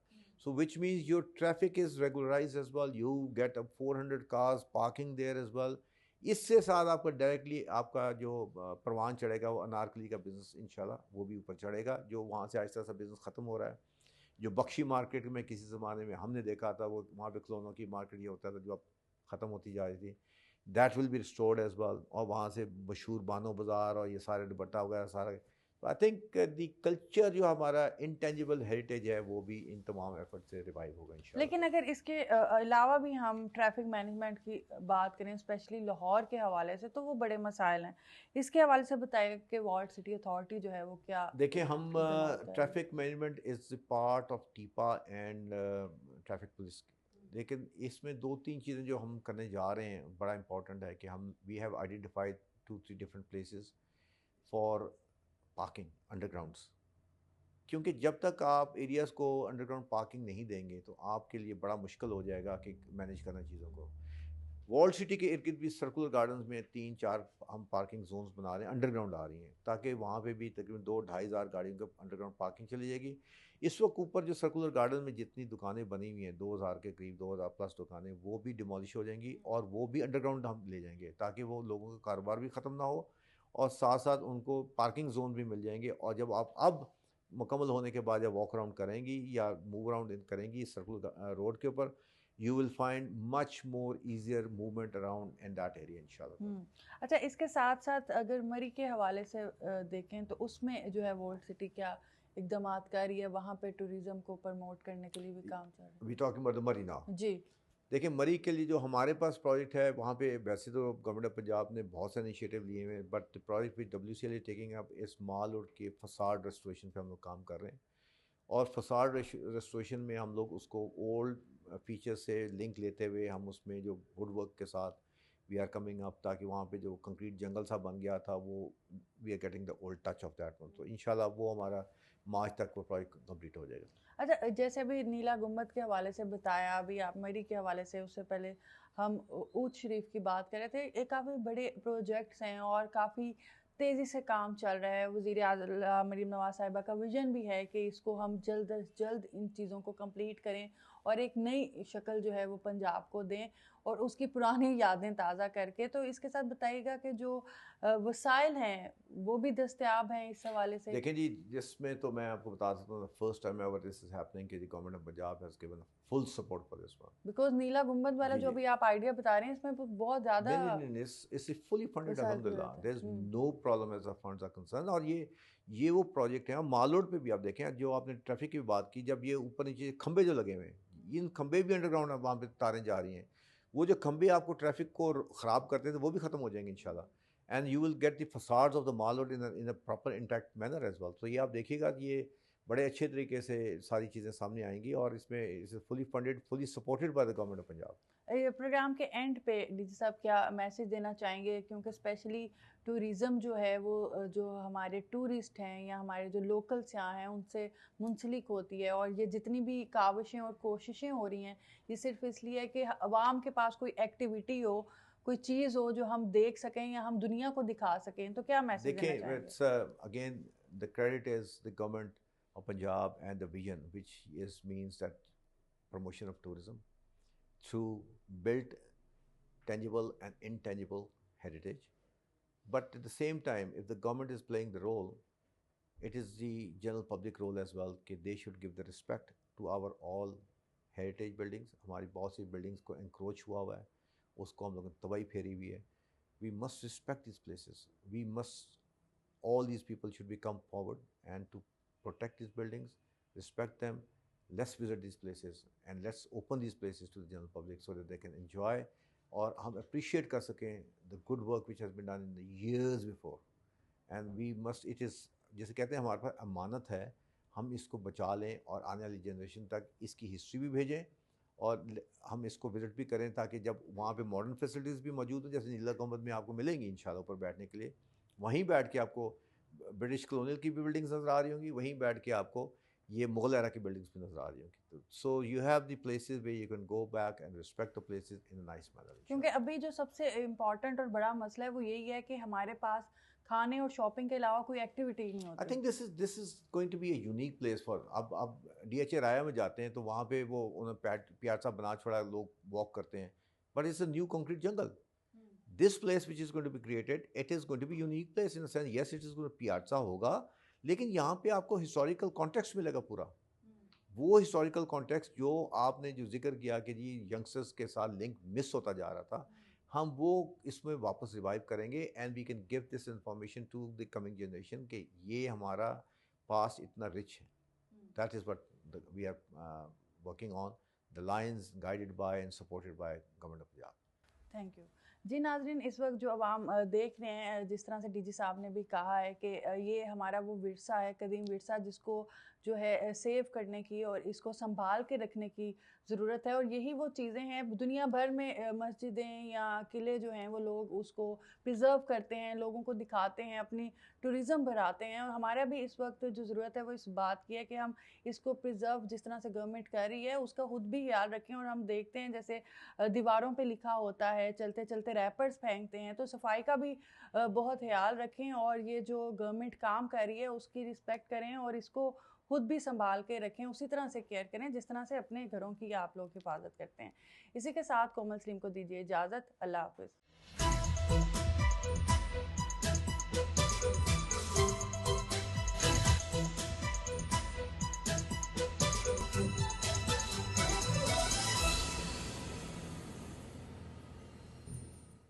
[SPEAKER 1] So which means your traffic is regularise as well, you get اب 400 cars parking there as well. اس سے ساتھ آپ کا ڈائریکٹلی آپ کا جو پروان چڑھے گا وہ انارکلی کا بزنس انشاءاللہ وہ بھی اوپر چڑھے گا, جو وہاں سے آہستہ آہستہ بزنس ختم ہو رہا ہے. جو بخشی مارکیٹ میں کسی زمانے میں ہم نے دیکھا تھا, وہ وہاں پہ کھلونوں کی مارکیٹ یہ ہوتا تھا جو اب ختم ہوتی جا رہی تھی, that will be restored as well. اور وہاں سے مشہور بانو بازار اور یہ سارے دوپٹہ وغیرہ سارا. آئی تھنک دی کلچر جو ہمارا انٹینجیبل ہیریٹیج ہے وہ بھی ان تمام ایفرٹ سے ریوائیو ہوگا انشاءاللہ.
[SPEAKER 2] لیکن اگر اس کے علاوہ بھی ہم ٹریفک مینجمنٹ کی بات کریں اسپیشلی لاہور کے حوالے سے, تو وہ بڑے مسائل ہیں. اس کے حوالے سے بتائیں کہ والڈ سٹی اتھارٹی جو ہے وہ کیا
[SPEAKER 1] دیکھیں, ہم traffic management is part of TEPA and traffic police, لیکن اس میں 2-3 چیزیں جو ہم کرنے جا رہے ہیں بڑا امپورٹنٹ ہے کہ ہم we have identified 2-3 different places for parking undergrounds. کیونکہ جب تک آپ ایریاز کو انڈر گراؤنڈ پارکنگ نہیں دیں گے تو آپ کے لیے بڑا مشکل ہو جائے گا کہ مینیج کرنا چیزوں کو. والڈ سٹی کے ارد گرد بھی سرکولر گارڈنز میں 3-4 ہم پارکنگ زونز بنا رہے ہیں, انڈر گراؤنڈ آ رہی ہیں, تاکہ وہاں پہ بھی تقریباً 2-2.5 ہزار گاڑیوں کا انڈر گراؤنڈ پارکنگ چلی جائے گی. اس وقت اوپر جو سرکولر گارڈن میں جتنی دکانیں بنی ہوئی ہیں 2000 کے قریب, 2000+ دکانیں, وہ بھی ڈیمولش ہو جائیں گی, اور وہ بھی انڈر گراؤنڈ ہم لے جائیں گے تاکہ وہ لوگوں کا کاروبار بھی ختم نہ ہو, اور ساتھ ساتھ ان کو پارکنگ زون بھی مل جائیں گے. اور جب آپ اب مکمل ہونے کے بعد جب واک اراؤنڈ کریں گی یا موو اراؤنڈ کریں گی سرکل روڈ کے اوپر, you will find much more easier movement around in that area inshallah.
[SPEAKER 2] اچھا, اس کے ساتھ ساتھ اگر مری کے حوالے سے دیکھیں تو اس میں جو ہے ورلڈ سٹی کیا اقدامات کر رہی ہے, وہاں پہ ٹوریزم کو پروموٹ کرنے کے لیے بھی کام چل رہا ہے؟
[SPEAKER 1] We talking about the Murray now.
[SPEAKER 2] جی
[SPEAKER 1] دیکھیں مری کے لیے جو ہمارے پاس پروجیکٹ ہے وہاں پہ ویسے تو گورنمنٹ آف پنجاب نے بہت سے انیشیٹو لیے ہوئے ہیں, but project which WCL is taking up اس مال روڈ کے فساد ریسٹوریشن پہ ہم لوگ کام کر رہے ہیں. اور فساد ریسٹوریشن میں ہم لوگ اس کو اولڈ فیچر سے لنک لیتے ہوئے ہم اس میں جو ووڈ ورک کے ساتھ وی آر کمنگ اپ, تاکہ وہاں پہ جو کنکریٹ جنگل سا بن گیا تھا وہ we are getting the old touch of that one. تو انشاءاللہ وہ ہمارا مارچ تک وہ پروجیکٹ کمپلیٹ ہو جائے گا.
[SPEAKER 2] اچھا, جیسے ابھی نیلا گنبد کے حوالے سے بتایا, ابھی آپ مری کے حوالے سے, اس سے پہلے ہم اونچ شریف کی بات کر رہے تھے. یہ کافی بڑے پروجیکٹس ہیں اور کافی تیزی سے کام چل رہا ہے. وزیر اعلیٰ مریم نواز صاحبہ کا ویژن بھی ہے کہ اس کو ہم جلد از جلد ان چیزوں کو کمپلیٹ کریں اور ایک نئی شکل جو ہے وہ پنجاب کو دیں اور اس کی پرانی یادیں تازہ کر کے. تو اس کے ساتھ بتائیے گا کہ جو وسائل ہیں وہ بھی دستیاب ہیں اس حوالے سے؟
[SPEAKER 1] دیکھیں جی, جس میں تو میں آپ کو بتا سکتا ہوں first time ever this is happening کہ the government of Punjab has given full support for this one.
[SPEAKER 2] Because Nila Gumbad والا جو بھی آپ آئیڈیا بتا رہے ہیں اس میں بہت زیادہ
[SPEAKER 1] اس فلی فنڈڈ الحمدللہ, there is no problem as a funds are concern. اور یہ وہ پروجیکٹ ہیں. مال روڈ پہ بھی آپ دیکھیں, جو آپ نے ٹریفک کی بات کی, جب یہ اوپر نیچے کھمبے جو لگے ہوئے ہیں, ان کھمبے بھی انڈر گراؤنڈ وہاں پہ تاریں جا رہی ہیں, وہ جو کھمبے آپ کو ٹریفک کو خراب کرتے ہیں وہ بھی ختم ہو جائیں گے انشاءاللہ. And you will get the facades of the Mall Road in a proper intact manner as well. تو یہ آپ دیکھیے گا کہ یہ بڑے اچھے طریقے سے ساری چیزیں سامنے آئیں گی, اور اس میں fully funded fully supported by the government of Punjab.
[SPEAKER 2] Programme کے اینڈ پہ ڈی جی صاحب کیا میسج دینا چاہیں گے, کیونکہ اسپیشلی ٹوریزم جو ہے وہ جو ہمارے ٹورسٹ ہیں یا ہمارے جو لوکل سیاح ہیں ان سے منسلک ہوتی ہے, اور یہ جتنی بھی کاوشیں اور کوششیں ہو رہی ہیں یہ صرف اس لیے کہ عوام کے پاس کوئی ایکٹیویٹی ہو, کوئی چیز ہو جو ہم دیکھ سکیں یا ہم دنیا کو دکھا سکیں. تو کیا میسج دینا چاہیں گے؟
[SPEAKER 1] Again the credit is the government of Punjab and the vision, which means that promotion of tourism through built tangible and intangible heritage. But at the same time, if the government is playing the role, it is the general public role as well کہ they should give the respect to our all heritage buildings. ہماری بہت سی buildings کو encroach ہوا ہے, اس کو ہم لوگوں نے تباہی پھیری ہوئی ہے. We must respect these places. All these people should be come forward and to protect these buildings, respect them. Let's visit these places and let's open these places to the general public so that they can enjoy اور ہم appreciate کر سکیں the good work which has been done in the years before. And we must, it is, جیسے کہتے ہیں ہمارے پاس امانت ہے, ہم اس کو بچا لیں اور آنے والی جنریشن تک اس کی ہسٹری بھی بھیجیں اور ہم اس کو وزٹ بھی کریں, تاکہ جب وہاں پہ ماڈرن فیسلٹیز بھی موجود ہوں, جیسے نیلا گنبد میں آپ کو ملیں گی انشاءاللہ اوپر بیٹھنے کے لیے, وہیں بیٹھ کے آپ کو برٹش کلونیل کی بھی بلڈنگز نظر آ رہی ہوں گی, وہیں بیٹھ کے آپ کو یہ مغل ایرا کی بلڈنگز بھی نظر آ رہی ہوں گی. So you have the places where you can go back and respect the places in a nice manner.
[SPEAKER 2] کیونکہ ابھی جو سب سے امپورٹنٹ اور بڑا مسئلہ ہے وہ یہی ہے کہ ہمارے پاس کھانے اور شاپنگ کے علاوہ کوئی ایکٹیویٹی نہیں ہوتی.
[SPEAKER 1] I think this is going to be a unique place for. اب ڈی ایچ اے رایا میں جاتے ہیں تو وہاں پہ وہ انہوں نے پیازا بنا چھوڑا, لوگ واک کرتے ہیں, but it's a new concrete jungle. This place which is going to be created, it is going to be unique place in a sense. Yes, it is going to piazza ہوگا, لیکن یہاں پہ آپ کو historical context ملے گا پورا. وہ historical context جو آپ نے جو ذکر کیا کہ جی ینگسٹرس کے ساتھ لنک مس ہوتا جا رہا تھا, ہم وہ اس میں واپس ریوائیو کریں گے. And we can give this information to the coming generation کہ یہ ہمارا پاسٹ اتنا رچ ہے. That is what we are working on, the lines guided by and supported by government of Punjab.
[SPEAKER 2] Thank you. جی ناظرین, اس وقت جو عوام دیکھ رہے ہیں, جس طرح سے ڈی جی صاحب نے بھی کہا ہے کہ یہ ہمارا وہ ورثہ ہے, قدیم ورثہ, جس کو جو ہے سیو کرنے کی اور اس کو سنبھال کے رکھنے کی ضرورت ہے. اور یہی وہ چیزیں ہیں, دنیا بھر میں مسجدیں یا قلعے جو ہیں وہ لوگ اس کو پرزرو کرتے ہیں, لوگوں کو دکھاتے ہیں, اپنی ٹوریزم بڑھاتے ہیں. اور ہمارا بھی اس وقت جو ضرورت ہے وہ اس بات کی ہے کہ ہم اس کو پرزرو جس طرح سے گورنمنٹ کر رہی ہے اس کا خود بھی خیال رکھیں. اور ہم دیکھتے ہیں جیسے دیواروں پہ لکھا ہوتا ہے, چلتے چلتے ریپرز پھینکتے ہیں, تو صفائی کا بھی بہت خیال رکھیں. اور یہ جو گورنمنٹ کام کر رہی ہے اس کی رسپیکٹ کریں اور اس کو خود بھی سنبھال کے رکھیں, اسی طرح سے کیئر کریں جس طرح سے اپنے گھروں کی آپ لوگ حفاظت کرتے ہیں. اسی کے ساتھ کومل سلیم کو دیجیے اجازت. اللہ حافظ.